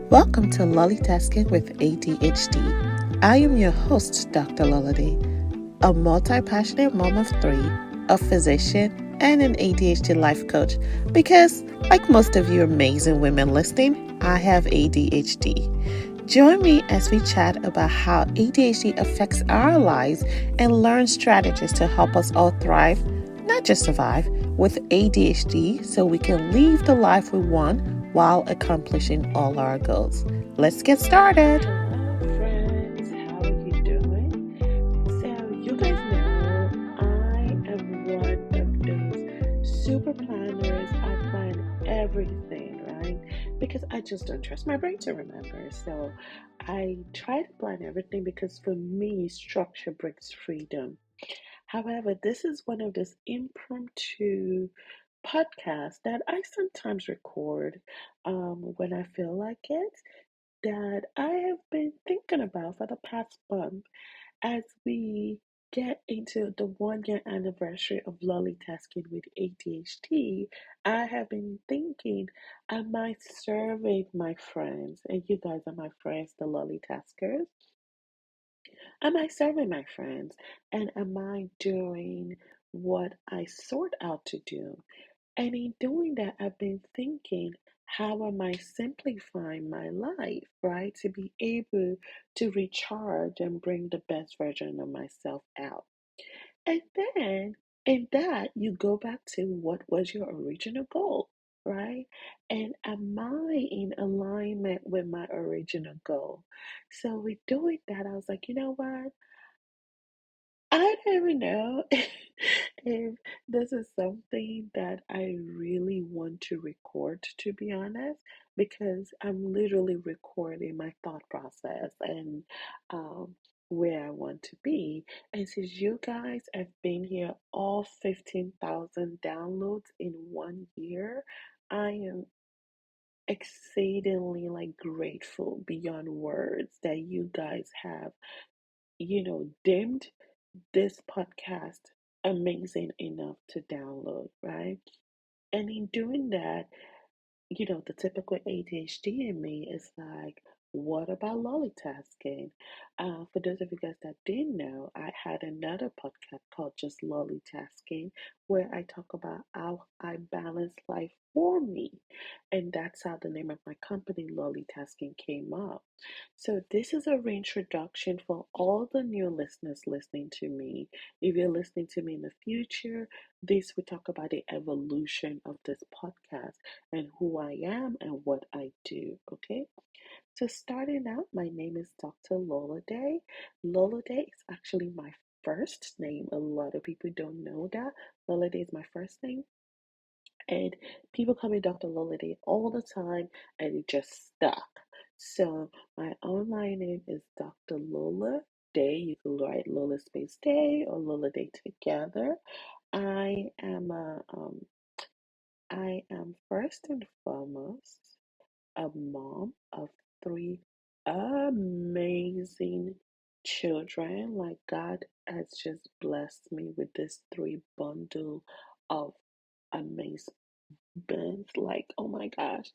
Welcome to LollieTasking with ADHD. I am your host, Dr. Lola, a multi-passionate mom of three, a physician, and an ADHD life coach because, like most of you amazing women listening, I have ADHD. Join me as we chat about how ADHD affects our lives and learn strategies to help us all thrive, not just survive, with ADHD so we can live the life we want while accomplishing all our goals. Let's get started. Hello, friends. How are you doing? So, you guys know I am one of those super planners. I plan everything, right? Because I just don't trust my brain to remember. So, I try to plan everything because for me, structure brings freedom. However, this is one of those impromptu podcasts that I sometimes record when I feel like it, that I have been thinking about for the past month as we get into the 1 year anniversary of LollieTasking with ADHD. I have been thinking, am I serving my friends? And you guys are my friends, the LollieTaskers. Am I serving my friends? And am I doing what I sort out to do? And in doing that, I've been thinking, how am I simplifying my life, right? To be able to recharge and bring the best version of myself out. And then in that, you go back to what was your original goal, right? And am I in alignment with my original goal? So with doing that, I was like, you know what? I don't even know if this is something that I really want to record, to be honest, because I'm literally recording my thought process and um, where I want to be. And since you guys have been here, all 15,000 downloads in 1 year, I am exceedingly grateful beyond words that you guys have, dimmed this podcast amazing enough to download, right? And in doing that, the typical ADHD in me is like, what about lollitasking? For those of you guys that didn't know, I had another podcast called Just Lollitasking, where I talk about how I balance life for me. And that's how the name of my company, Lollitasking, came up. So, this is a reintroduction for all the new listeners listening to me. If you're listening to me in the future, this we talk about the evolution of this podcast and who I am and what I do. Okay, so starting out, my name is Dr. Lola Day. Lola Day is actually my first name. A lot of people don't know that. Lola Day is my first name. And people call me Dr. Lola Day all the time, and it just stuck. So my online name is Dr. Lola Day. You can write Lola Space Day or Lola Day together. I am I am first and foremost a mom of three amazing children. Like God has just blessed me with this three bundle of amazing beings. Like, oh my gosh.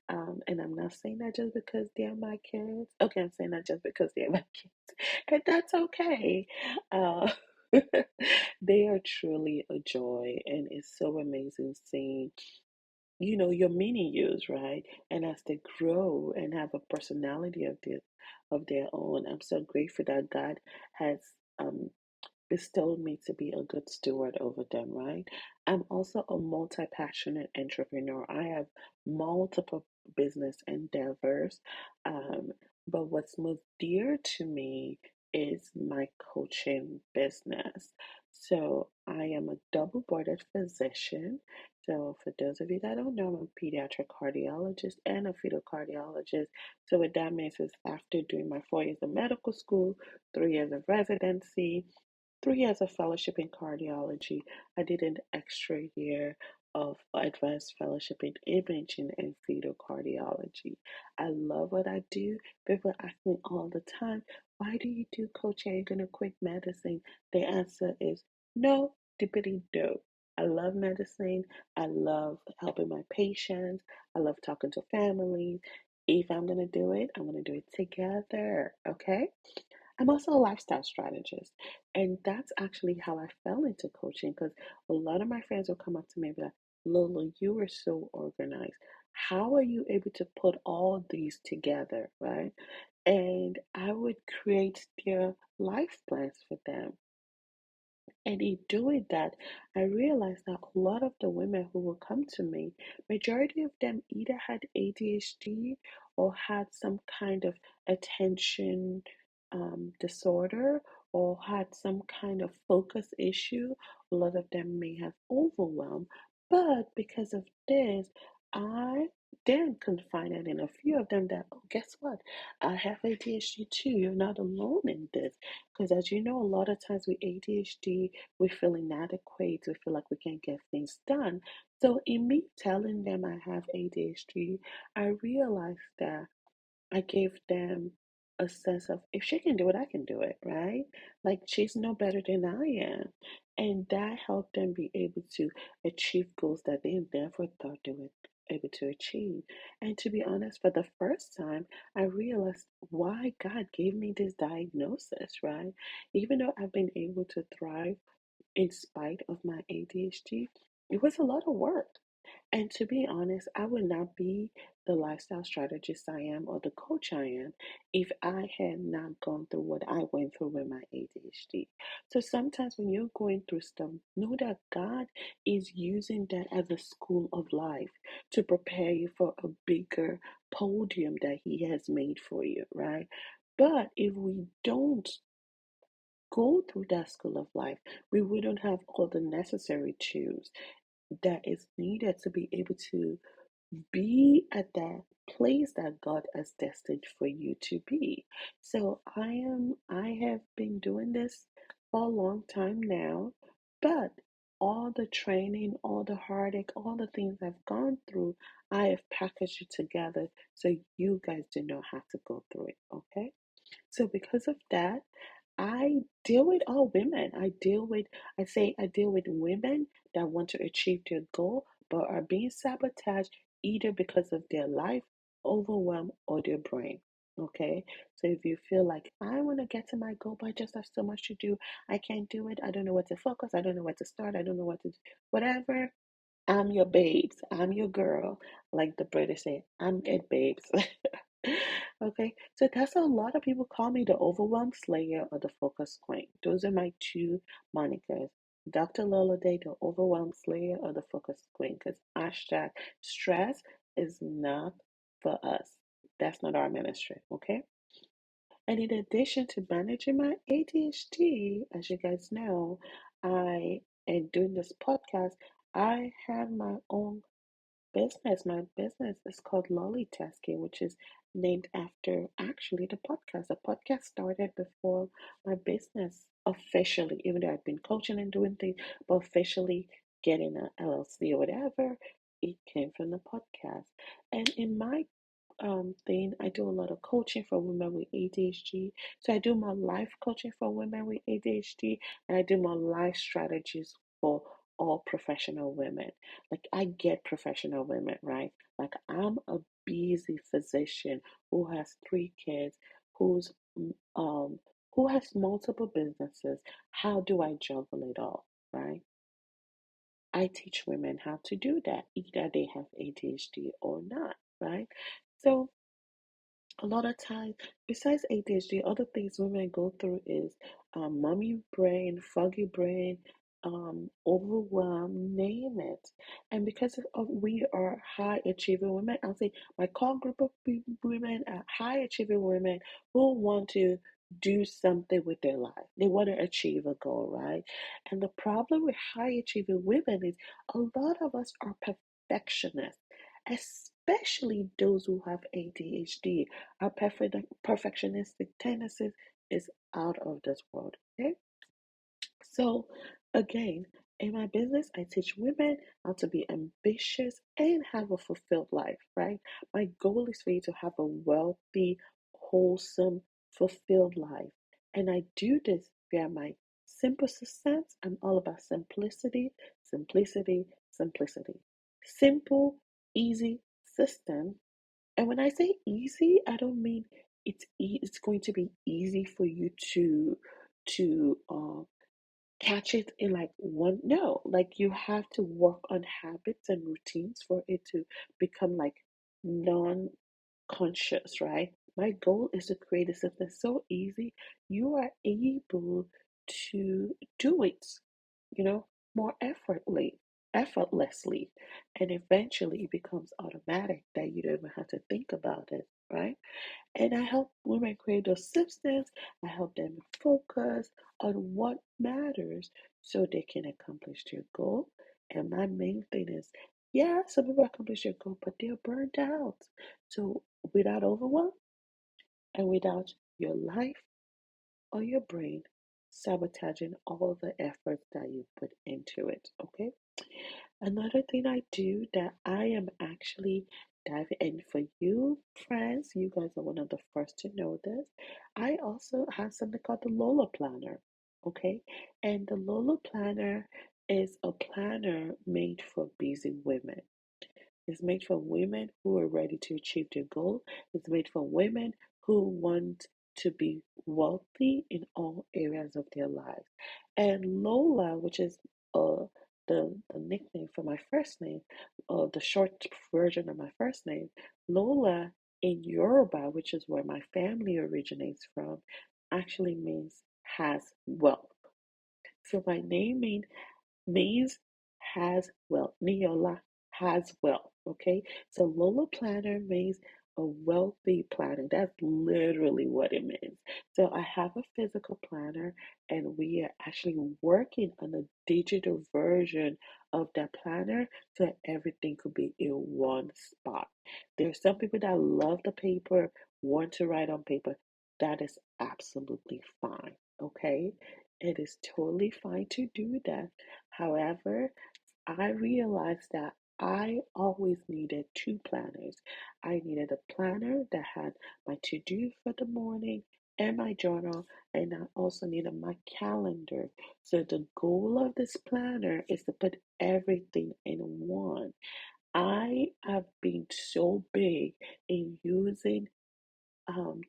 And I'm not saying that just because they're my kids. Okay, I'm saying that just because they're my kids. And that's okay. Uh they are truly a joy, and it's so amazing seeing your mini yous, right? And as they grow and have a personality of their own, I'm so grateful that God has um bestowed me to be a good steward over them, right? I'm also a multi-passionate entrepreneur. I have multiple business endeavors. Um, but what's most dear to me is my coaching business. So I am a double boarded physician. So for those of you that don't know, I'm a pediatric cardiologist and a fetal cardiologist. So what that means is after doing my 4 years of medical school, 3 years of residency, 3 years of fellowship in cardiology, I did an extra year of advanced fellowship in imaging and fetal cardiology. I love what I do. People ask me all the time, why do you do coaching? Are you going to quit medicine? The answer is no, dippity do. I love medicine. I love helping my patients. I love talking to families. If I'm going to do it, I'm going to do it together. Okay. I'm also a lifestyle strategist. And that's actually how I fell into coaching because a lot of my friends will come up to me and be like, Lola, you are so organized. How are you able to put all these together? Right. And I would create their life plans for them. And in doing that, I realized that a lot of the women who will come to me, majority of them either had ADHD or had some kind of attention disorder or had some kind of focus issue. A lot of them may have overwhelm. But because of this, I then confided in a few of them that, oh, guess what? I have ADHD too. You're not alone in this. Because as you know, a lot of times with ADHD, we feel inadequate, we feel like we can't get things done. So, in me telling them I have ADHD, I realized that I gave them a sense of if she can do it, I can do it, right? Like she's no better than I am. And that helped them be able to achieve goals that they never thought they would able to achieve. And to be honest, for the first time, I realized why God gave me this diagnosis, right? Even though I've been able to thrive in spite of my ADHD, it was a lot of work. And to be honest, I would not be the lifestyle strategist I am or the coach I am if I had not gone through what I went through with my ADHD. So sometimes when you're going through stuff, know that God is using that as a school of life to prepare you for a bigger podium that He has made for you, right? But if we don't go through that school of life, we wouldn't have all the necessary tools that is needed to be able to be at that place that God has destined for you to be. So I have been doing this for a long time now, but all the training, all the heartache, all the things I've gone through, I have packaged it together so you guys do not have to go through it, okay? So because of that, I deal with all women. I deal with women that want to achieve their goal but are being sabotaged either because of their life, overwhelm, or their brain. Okay, so if you feel like I want to get to my goal, but I just have so much to do, I can't do it, I don't know what to focus, I don't know where to start, I don't know what to do, whatever, I'm your babes. I'm your girl. Like the British say, I'm it, babes. Okay, so that's a lot of people call me the overwhelm slayer or the focus queen. Those are my two monikers. Dr. Lola Day, the overwhelm slayer or the focus queen. Because hashtag stress is not for us. That's not our ministry, okay? And in addition to managing my ADHD, as you guys know, I and doing this podcast, I have my own business. My business is called LollieTasking, which is named after actually the podcast. The podcast started before my business officially, even though I've been coaching and doing things, but officially getting an LLC or whatever, it came from the podcast. And in my thing, I do a lot of coaching for women with ADHD. So I do more life coaching for women with ADHD, and I do more life strategies for all professional women. Like I get professional women, right? Like I'm a busy physician who has 3 kids, um who has multiple businesses. How do I juggle it all, right? I teach women how to do that, either they have ADHD or not, right? So a lot of times, besides ADHD, other things women go through is mommy brain, foggy brain, overwhelm, name it. And because of we are high achieving women, I'll say my core group of women are high achieving women who want to do something with their life. They want to achieve a goal, right? And the problem with high achieving women is a lot of us are perfectionists, especially those who have ADHD. Our perfectionistic tendencies is out of this world. Okay, so again, in my business, I teach women how to be ambitious and have a fulfilled life. Right, my goal is for you to have a wealthy, wholesome, fulfilled life, and I do this via my simple systems. I'm all about simplicity, simplicity, simplicity. Simple, easy system And when I say easy, I don't mean it's going to be easy for you to catch it in like one. No, like you have to work on habits and routines for it to become like non conscious, right? My goal is to create a system so easy you are able to do it, you know, more effortlessly, and eventually it becomes automatic that you don't even have to think about it, right? And I help women create those systems. I help them focus on what matters so they can accomplish their goal. And my main thing is, yeah, some people accomplish their goal, but they're burned out. So without overwhelm and without your life or your brain sabotaging all the efforts that you put into it, okay? Another thing I do that I am actually diving in for you, friends, you guys are one of the first to know this. I also have something called the Lola Planner, okay? And the Lola Planner is a planner made for busy women. It's made for women who are ready to achieve their goal. It's made for women who want to be wealthy in all areas of their lives. And Lola, which is uh, the nickname for my first name, the short version of my first name, Lola in Yoruba, which is where my family originates from, actually means has wealth. So my name means has wealth. Neola has wealth. Okay. So Lola Planner means a wealthy planner. That's literally what it means. So I have a physical planner and we are actually working on a digital version of that planner so everything could be in one spot. There's some people that love the paper, want to write on paper. That is absolutely fine. Okay. It is totally fine to do that. However, I realized that I always needed two planners. I needed a planner that had my to do for the morning and my journal, and I also needed my calendar. So, the goal of this planner is to put everything in one. I have been so big in using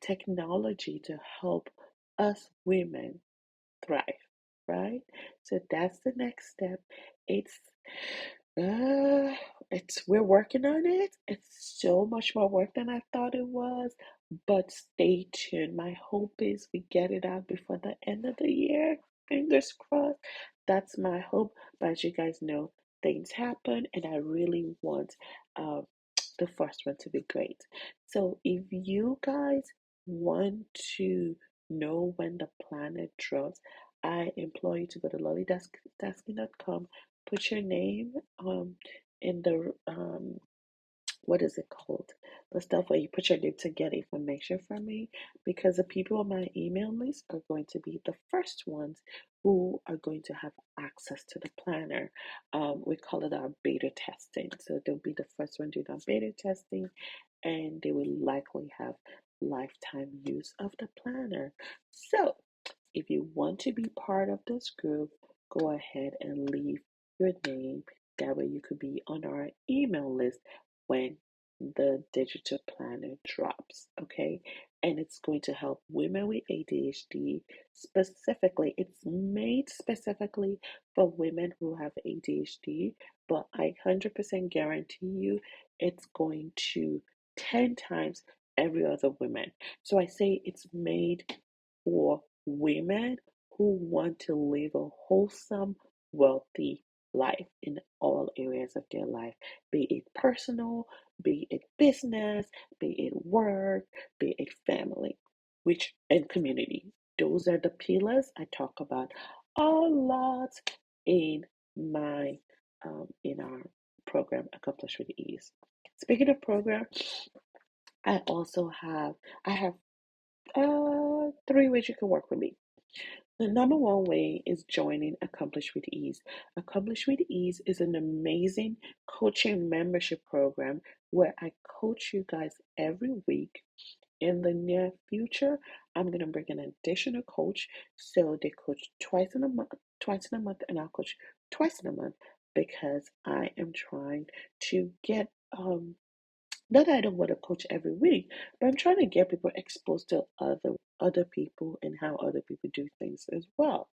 technology to help us women thrive, right? So that's the next step. It's uh we're working on it. It's so much more work than I thought it was, but stay tuned. My hope is we get it out before the end of the year. Fingers crossed. That's my hope. But as you guys know, things happen, and I really want um the first one to be great. So if you guys want to know when the planet drops, I implore you to go to LollieTasking.com, put your name in the what is it called? The stuff where you put your name to get information from me, because the people on my email list are going to be the first ones who are going to have access to the planner. We call it our beta testing. So they'll be the first one doing our beta testing, and they will likely have lifetime use of the planner. So if you want to be part of this group, go ahead and leave your name. That way you could be on our email list when the digital planner drops, okay? And it's going to help women with ADHD specifically. It's made specifically for women who have ADHD, but I 100% guarantee you it's going to 10 times every other woman. So I say it's made for women who want to live a wholesome, wealthy life in all areas of their life, be it personal, be it business, be it work, be it family, which and community. Those are the pillars I talk about a lot in my in our program Accomplish with Ease. Speaking of program, I have three ways you can work with me. The number one way is joining Accomplish with Ease. Accomplish with Ease is an amazing coaching membership program where I coach you guys every week. In the near future, I'm gonna bring an additional coach, so they coach twice in a month, and I'll coach twice in a month because I am trying to get Not that I don't want to coach every week, but I'm trying to get people exposed to other people and how other people do things as well.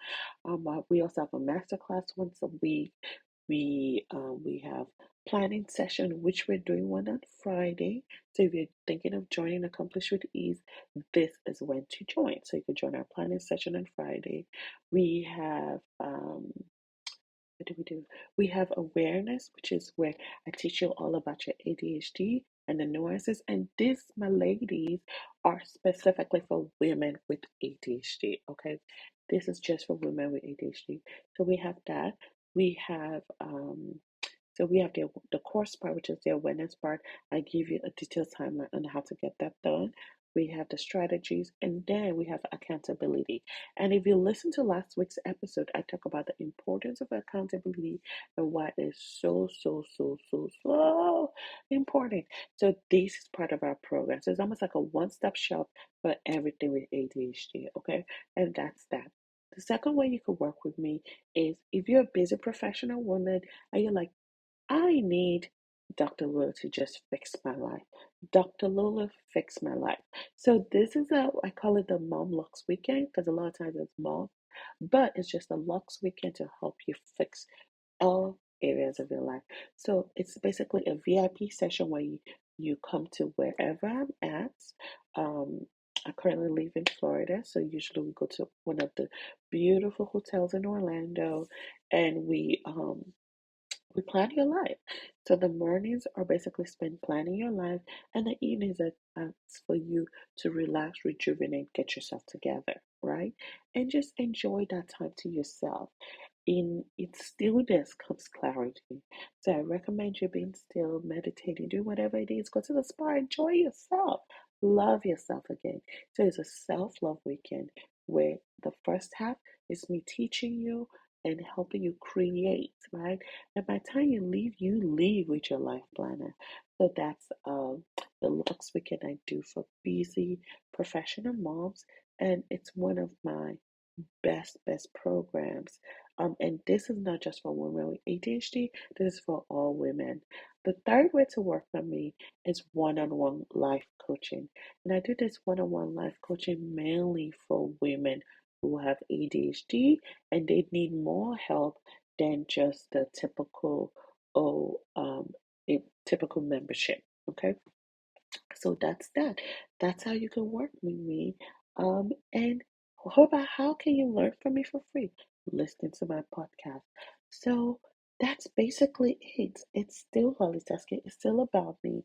We also have a masterclass once a week. We have planning session, which we're doing one on Friday. So if you're thinking of joining Accomplish with Ease, this is when to join. So you can join our planning session on Friday. We have what do we do? We have awareness, which is where I teach you all about your ADHD and the nuances. And this, my ladies, are specifically for women with ADHD. Okay, this is just for women with ADHD. So we have that. We have we have the course part, which is the awareness part. I give you a detailed timeline on how to get that done. We have the strategies, and then we have accountability. And if you listen to last week's episode, I talk about the importance of accountability and why it is so important. So this is part of our program. So it's almost like a one-stop shop for everything with ADHD. Okay, and that's that. The second way you could work with me is if you're a busy professional woman and you're like, I need Dr. Lola to just fix my life. Dr. Lola fix my life. So this is I call it the Mom Lux Weekend because a lot of times it's mom, but it's just a Lux Weekend to help you fix all areas of your life. So it's basically a VIP session where you come to wherever I'm at. Um, I currently live in Florida, so usually we go to one of the beautiful hotels in Orlando, and we plan your life. So the mornings are basically spent planning your life, and the evenings are for you to relax, rejuvenate, get yourself together, right? And just enjoy that time to yourself. In its stillness comes clarity. So I recommend you being still, meditating, do whatever it is. Go to the spa, enjoy yourself, love yourself again. So it's a self-love weekend where the first half is me teaching you and helping you create, right? And by the time you leave with your life planner. So that's the Lux Weekend I do for busy professional moms, and it's one of my best programs. And this is not just for women with ADHD, this is for all women. The third way to work with me is one-on-one life coaching. And I do this one-on-one life coaching mainly for women who have ADHD and they need more help than just the oh typical membership. Okay. So that's that. That's how you can work with me. And how about how can you learn from me for free? Listening to my podcast. So that's basically it. It's still LollieTasking. It's still about me.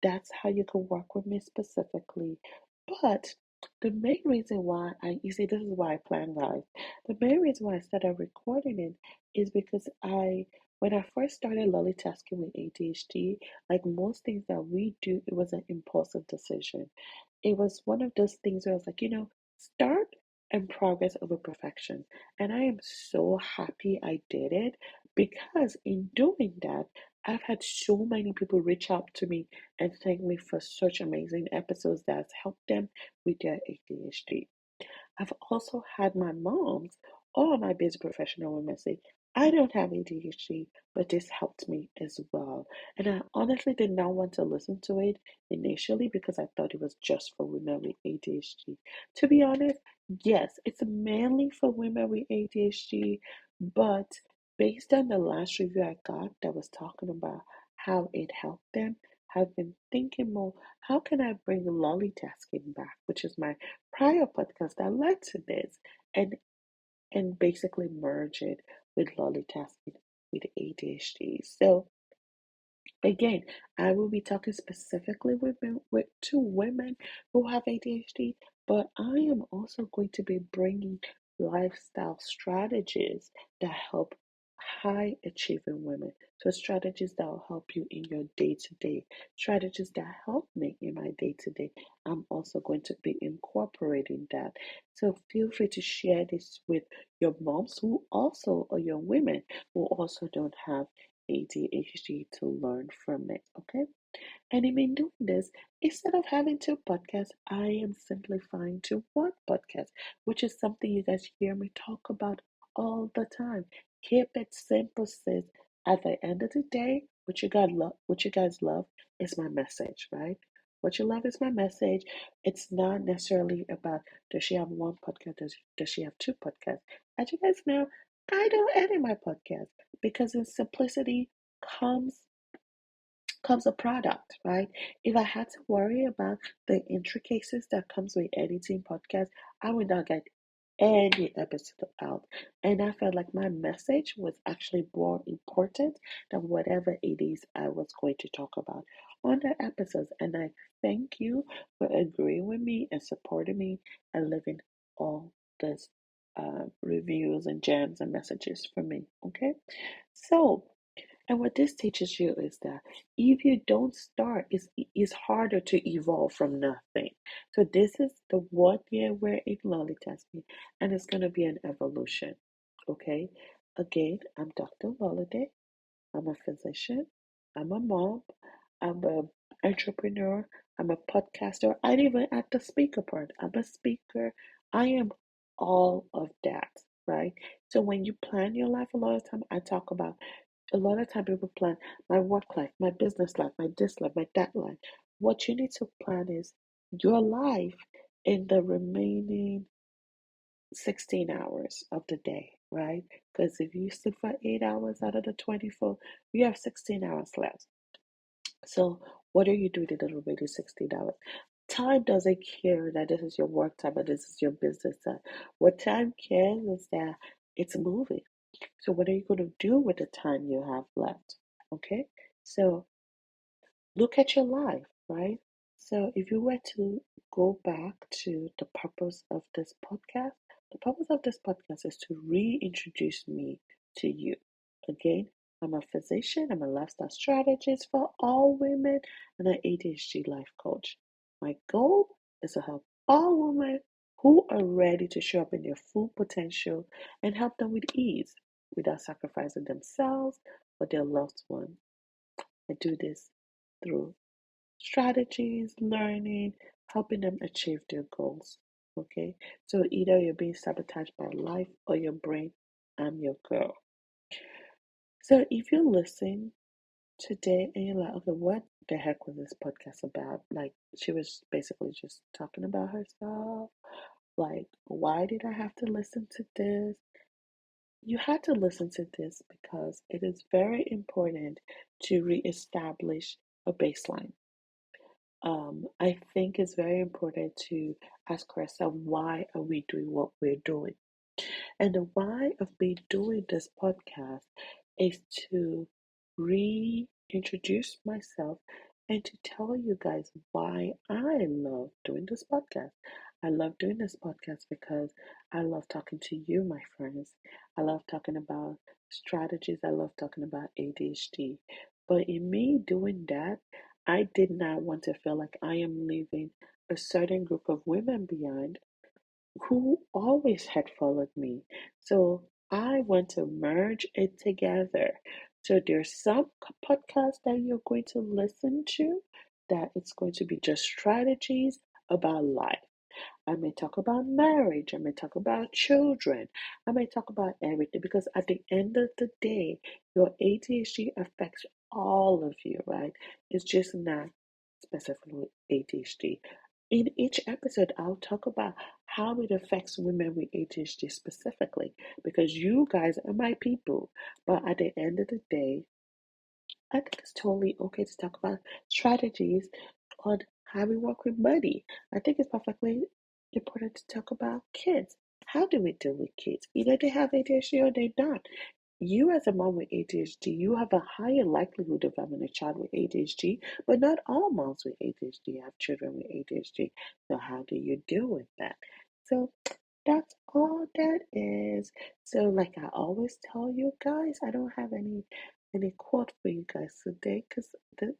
That's how you can work with me specifically. But the main reason why you see, this is why I plan live. The main reason why I started recording it is because when I first started LollieTasking with ADHD, like most things that we do, it was an impulsive decision. It was one of those things where I was like, start and progress over perfection. And I am so happy I did it because in doing that, I've had so many people reach out to me and thank me for such amazing episodes that's helped them with their ADHD. I've also had my moms or my busy professional women say, I don't have ADHD, but this helped me as well. And I honestly did not want to listen to it initially because I thought it was just for women with ADHD. To be honest, yes, it's mainly for women with ADHD, but based on the last review I got that was talking about how it helped them, I've been thinking more, how can I bring LollieTasking back, which is my prior podcast that led to this, and basically merge it with LollieTasking with ADHD. So again, I will be talking specifically to women who have ADHD, but I am also going to be bringing lifestyle strategies that help high achieving women. So, strategies that will help you in your day to day, strategies that help me in my day to day. I'm also going to be incorporating that. So, feel free to share this with your moms who also, or your women who also don't have ADHD to learn from it. Okay. And in doing this, instead of having two podcasts, I am simplifying to one podcast, which is something you guys hear me talk about all the time. Keep it simple, sis. At the end of the day, what you guys love is my message, right? What you love is my message. It's not necessarily about does she have one podcast, does she have two podcasts. As you guys know, I don't edit my podcast because in simplicity comes comes a product, right? If I had to worry about the intricacies that comes with editing podcasts, I would not get any episode out. And I felt like my message was actually more important than whatever it is I was going to talk about on the episodes. And I thank you for agreeing with me and supporting me and leaving all these reviews and gems and messages for me. Okay, so and what this teaches you is that if you don't start, it's harder to evolve from nothing. So this is the 1 year we're in LollieTasking, and it's going to be an evolution. Okay? Again, I'm Dr. Lola. I'm a physician. I'm a mom. I'm an entrepreneur. I'm a podcaster. I even at the speaker part. I'm a speaker. I am all of that, right? So when you plan your life, a lot of time I talk about a lot of time people plan my work life, my business life, my this life, my that life. What you need to plan is your life in the remaining 16 hours of the day, right? Because if you sleep for 8 hours out of the 24, you have 16 hours left. So, what are you doing in the remaining 16 hours? Time doesn't care that this is your work time and this is your business time. What time cares is that it's moving. So, what are you going to do with the time you have left? Okay, so look at your life, right? So, if you were to go back to the purpose of this podcast, the purpose of this podcast is to reintroduce me to you. Again, I'm a physician, I'm a lifestyle strategist for all women, and an ADHD life coach. My goal is to help all women who are ready to show up in their full potential and help them with ease without sacrificing themselves or their loved ones. I do this through strategies, learning, helping them achieve their goals. Okay, so either you're being sabotaged by life or your brain, I'm your girl. So if you listen today and you're like, okay, what the heck was this podcast about? Like, she was basically just talking about herself. Like, why did I have to listen to this? You had to listen to this because it is very important to reestablish a baseline. I think it's very important to ask ourselves, why are we doing what we're doing? And the why of me doing this podcast is to reintroduce myself and to tell you guys why I love doing this podcast. I love doing this podcast because I love talking to you, my friends. I love talking about strategies. I love talking about ADHD. But in me doing that, I did not want to feel like I am leaving a certain group of women behind who always had followed me. So I want to merge it together. So there's some podcasts that you're going to listen to that it's going to be just strategies about life. I may talk about marriage. I may talk about children. I may talk about everything because at the end of the day, your ADHD affects all of you, right? It's just not specifically ADHD. In each episode, I'll talk about how it affects women with ADHD specifically because you guys are my people. But at the end of the day, I think it's totally okay to talk about strategies on how we work with money. I think it's perfectly important to talk about kids. How do we deal with kids? Either they have ADHD or they don't. You, as a mom with ADHD, you have a higher likelihood of having a child with ADHD, but not all moms with ADHD have children with ADHD. So, how do you deal with that? So, that's all that is. So, like I always tell you guys, I don't have any quote for you guys today because,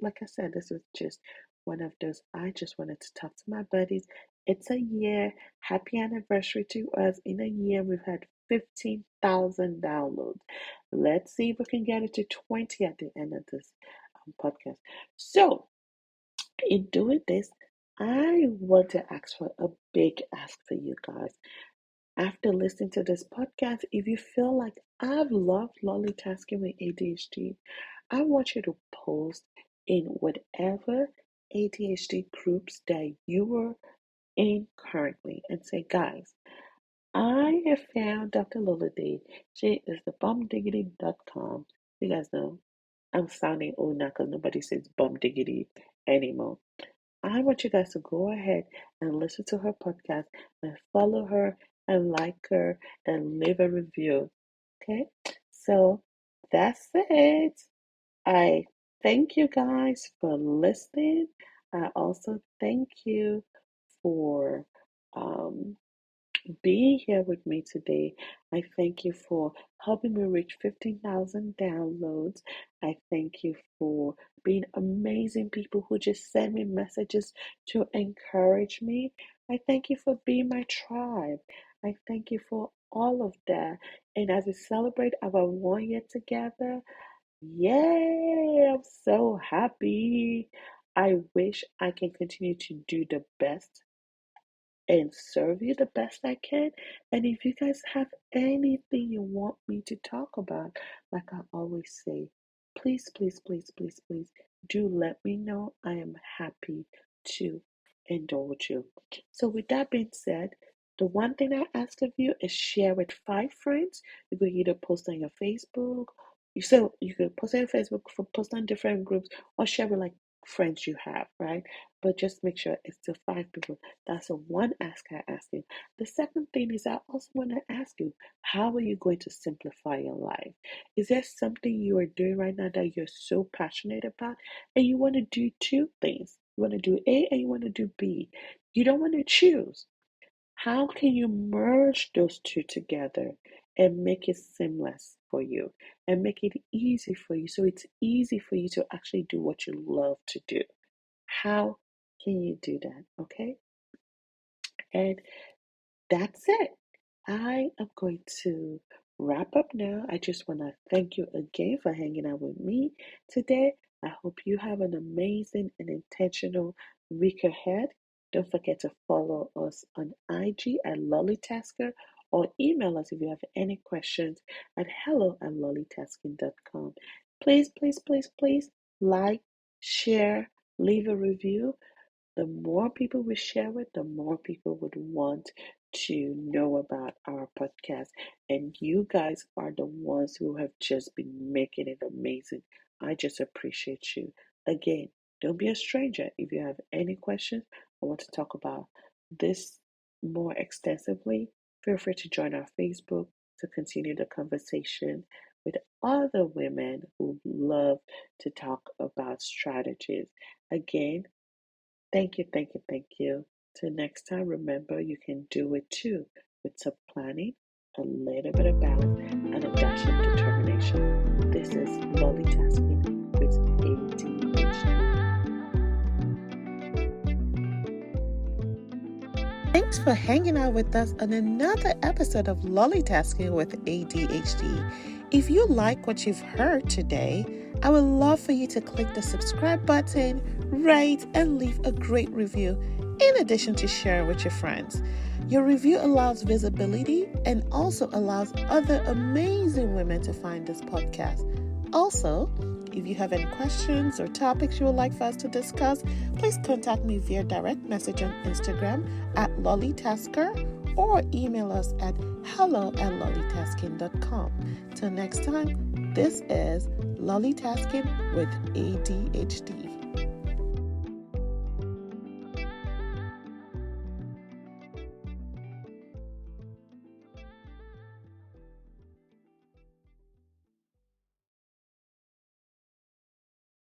like I said, this is just one of those. I just wanted to talk to my buddies. It's a year. Happy anniversary to us. In a year, we've had 15,000 downloads. Let's see if we can get it to 20 at the end of this podcast. So, in doing this, I want to ask for a big ask for you guys. After listening to this podcast, if you feel like I've loved LollieTasking with ADHD. I want you to post in whatever ADHD groups that you are in currently and say, guys, I have found Dr. Lola D. She is the bumdiggity.com. You guys know I'm sounding old now because nobody says bum diggity anymore. I want you guys to go ahead and listen to her podcast and follow her and like her and leave a review. Okay? So that's it. I thank you guys for listening. I also thank you for um, being here with me today. I thank you for helping me reach 15,000 downloads. I thank you for being amazing people who just send me messages to encourage me. I thank you for being my tribe. I thank you for all of that. And as we celebrate our 1 year together, yay, I'm so happy. I wish I can continue to do the best and serve you the best I can. And if you guys have anything you want me to talk about, like I always say, please, please, please, please, please do let me know. I am happy to indulge you. So, with that being said, the one thing I ask of you is share with 5 friends. You could either post on your Facebook. You could post on your Facebook, post on different groups, or share with like friends you have, right? But just make sure it's still 5 people. That's the one ask I ask you. The second thing is I also want to ask you, how are you going to simplify your life? Is there something you are doing right now that you're so passionate about and you want to do two things? You want to do A and you want to do B. You don't want to choose. How can you merge those two together and make it seamless for you and make it easy for you so it's easy for you to actually do what you love to do? How can you do that? Okay. And that's it. I am going to wrap up now. I just want to thank you again for hanging out with me today. I hope you have an amazing and intentional week ahead. Don't forget to follow us on IG at LollieTasker or email us if you have any questions at hello@lollietasking.com. Please, please, please, please like, share, leave a review. The more people we share with, the more people would want to know about our podcast. And you guys are the ones who have just been making it amazing. I just appreciate you. Again, don't be a stranger. If you have any questions or want to talk about this more extensively, feel free to join our Facebook to continue the conversation with other women who love to talk about strategies. Again, thank you, thank you, thank you. Till next time, remember you can do it too with some planning, a little bit of balance, and a dash of determination. This is LollieTasking with ADHD. Thanks for hanging out with us on another episode of LollieTasking with ADHD. If you like what you've heard today, I would love for you to click the subscribe button, rate, and leave a great review, in addition to sharing with your friends. Your review allows visibility and also allows other amazing women to find this podcast. Also, if you have any questions or topics you would like for us to discuss, please contact me via direct message on Instagram at LollieTasker or email us at hello@lollietasking.com. Till next time, this is LollieTasking with ADHD.